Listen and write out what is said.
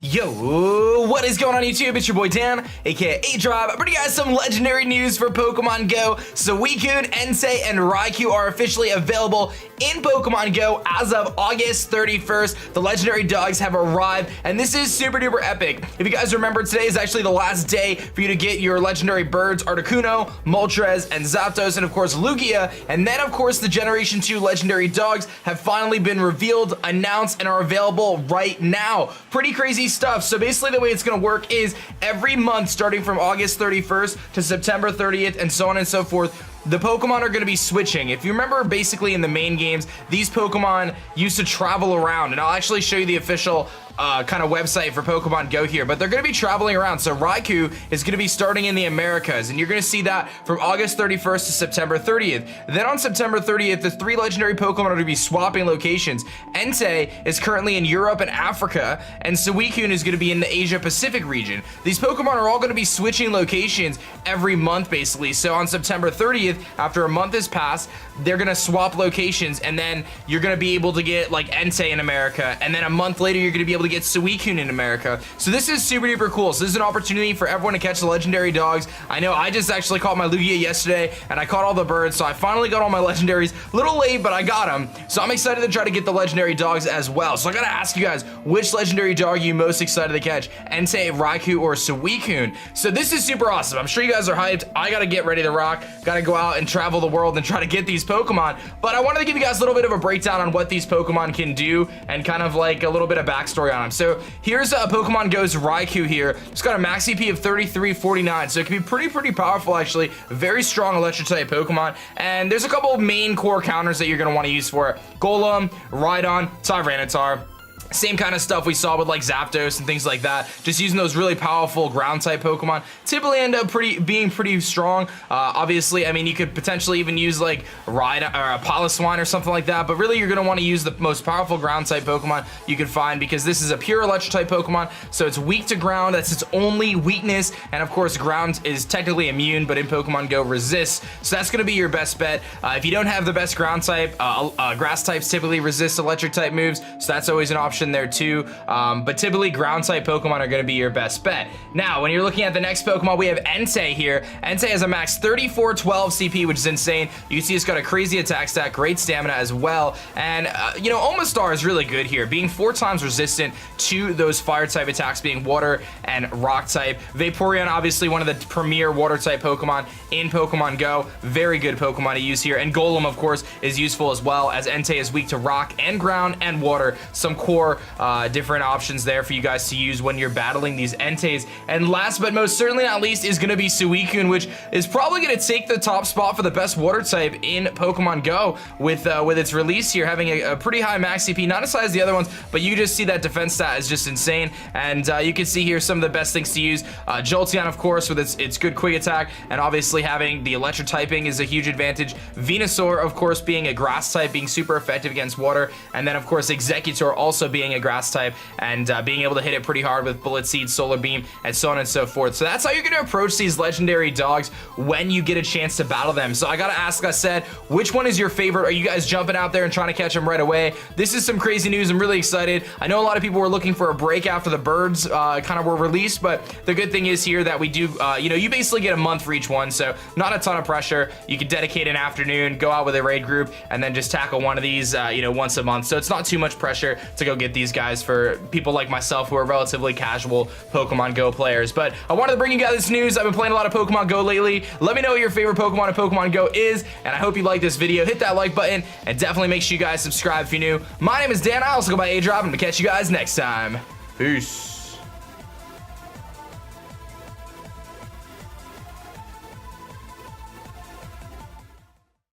Yo, what is going on YouTube? It's your boy Dan, aka A-Drive. I'm bringing you guys some legendary news for Pokemon Go. Suicune, Entei, and Raikou are officially available in Pokemon Go as of August 31st. The legendary dogs have arrived, and this is super duper epic. If you guys remember, today is actually the last day for you to get your legendary birds, Articuno, Moltres, and Zapdos, and of course Lugia. And then of course the Generation 2 legendary dogs have finally been revealed, announced, and are available right now. Pretty crazy stuff. So basically the way it's going to work is every month starting from August 31st to September 30th and so on and so forth, the Pokemon are going to be switching. If you remember, basically in the main games, these Pokemon used to travel around, and I'll actually show you the official kind of website for Pokemon Go here, but they're going to be traveling around. So Raikou is going to be starting in the Americas, and you're going to see that from August 31st to September 30th. Then on September 30th, the 3 legendary Pokemon are going to be swapping locations. Entei is currently in Europe and Africa, and Suicune is going to be in the Asia Pacific region. These Pokemon are all going to be switching locations every month, basically. So on September 30th, after a month has passed, they're going to swap locations, and then you're going to be able to get like Entei in America, and then a month later, you're going to be able to get Suicune in America. So this is super duper cool. So this is an opportunity for everyone to catch the legendary dogs. I know I just actually caught my Lugia yesterday, and I caught all the birds, so I finally got all my legendaries. A little late, but I got them. So I'm excited to try to get the legendary dogs as well. So I gotta ask you guys, which legendary dog are you most excited to catch? Entei, Raikou, or Suicune? So this is super awesome. I'm sure you guys are hyped. I gotta get ready to rock. Gotta go out and travel the world and try to get these Pokemon. But I wanted to give you guys a little bit of a breakdown on what these Pokemon can do and kind of like a little bit of backstory on them. So here's Pokemon Go's Raikou here. It's got a max CP of 3349, so it can be pretty powerful actually. Very strong electric type Pokemon, and there's a couple of main core counters that you're going to want to use for it. Golem, Rhydon, Tyranitar. Same kind of stuff we saw with like Zapdos and things like that. Just using those really powerful ground type Pokemon typically end up being pretty strong. Obviously, I mean, you could potentially even use like Rhydon or a Piloswine or something like that, but really you're going to want to use the most powerful ground type Pokemon you can find, because this is a pure electric type Pokemon, so it's weak to ground. That's its only weakness, and of course ground is technically immune, but in Pokemon Go resists, so that's going to be your best bet. If you don't have the best ground type, grass types typically resist electric type moves, so that's always an option there too, but typically ground type Pokemon are going to be your best bet. Now when you're looking at the next Pokemon, we have Entei here. Entei has a max 3412 CP, which is insane. You can see it's got a crazy attack stat, great stamina as well, and you know, Omastar is really good here, being 4 times resistant to those fire type attacks, being water and rock type. Vaporeon, obviously one of the premier water type Pokemon in Pokemon Go, very good Pokemon to use here, and Golem of course is useful as well, as Entei is weak to rock and ground and water. Some core different options there for you guys to use when you're battling these Enteis. And last but most certainly not least is going to be Suicune, which is probably going to take the top spot for the best water type in Pokemon Go with its release here, having a pretty high max CP, not as high as the other ones, but you just see that defense stat is just insane. And you can see here some of the best things to use. Jolteon, of course, with its good quick attack, and obviously having the electric typing is a huge advantage. Venusaur, of course, being a grass type, being super effective against water, and then of course Executor also being a grass type and being able to hit it pretty hard with Bullet Seed, Solar Beam, and so on and so forth. So that's how you're going to approach these legendary dogs when you get a chance to battle them. So I gotta ask, like I said, which one is your favorite? Are you guys jumping out there and trying to catch them right away? This is some crazy news. I'm really excited. I know a lot of people were looking for a break after the birds kind of were released, but the good thing is here that we do, you know, you basically get a month for each one, so not a ton of pressure. You can dedicate an afternoon, go out with a raid group, and then just tackle one of these, you know, once a month. So it's not too much pressure to go get these guys for people like myself who are relatively casual Pokemon Go players. But I wanted to bring you guys this news. I've been playing a lot of Pokemon Go lately. Let me know what your favorite Pokemon in Pokemon Go is, and I hope you like this video. Hit that like button, and definitely make sure you guys subscribe if you're new. My name is Dan. I also go by A-Drive, and I'm gonna catch you guys next time. Peace.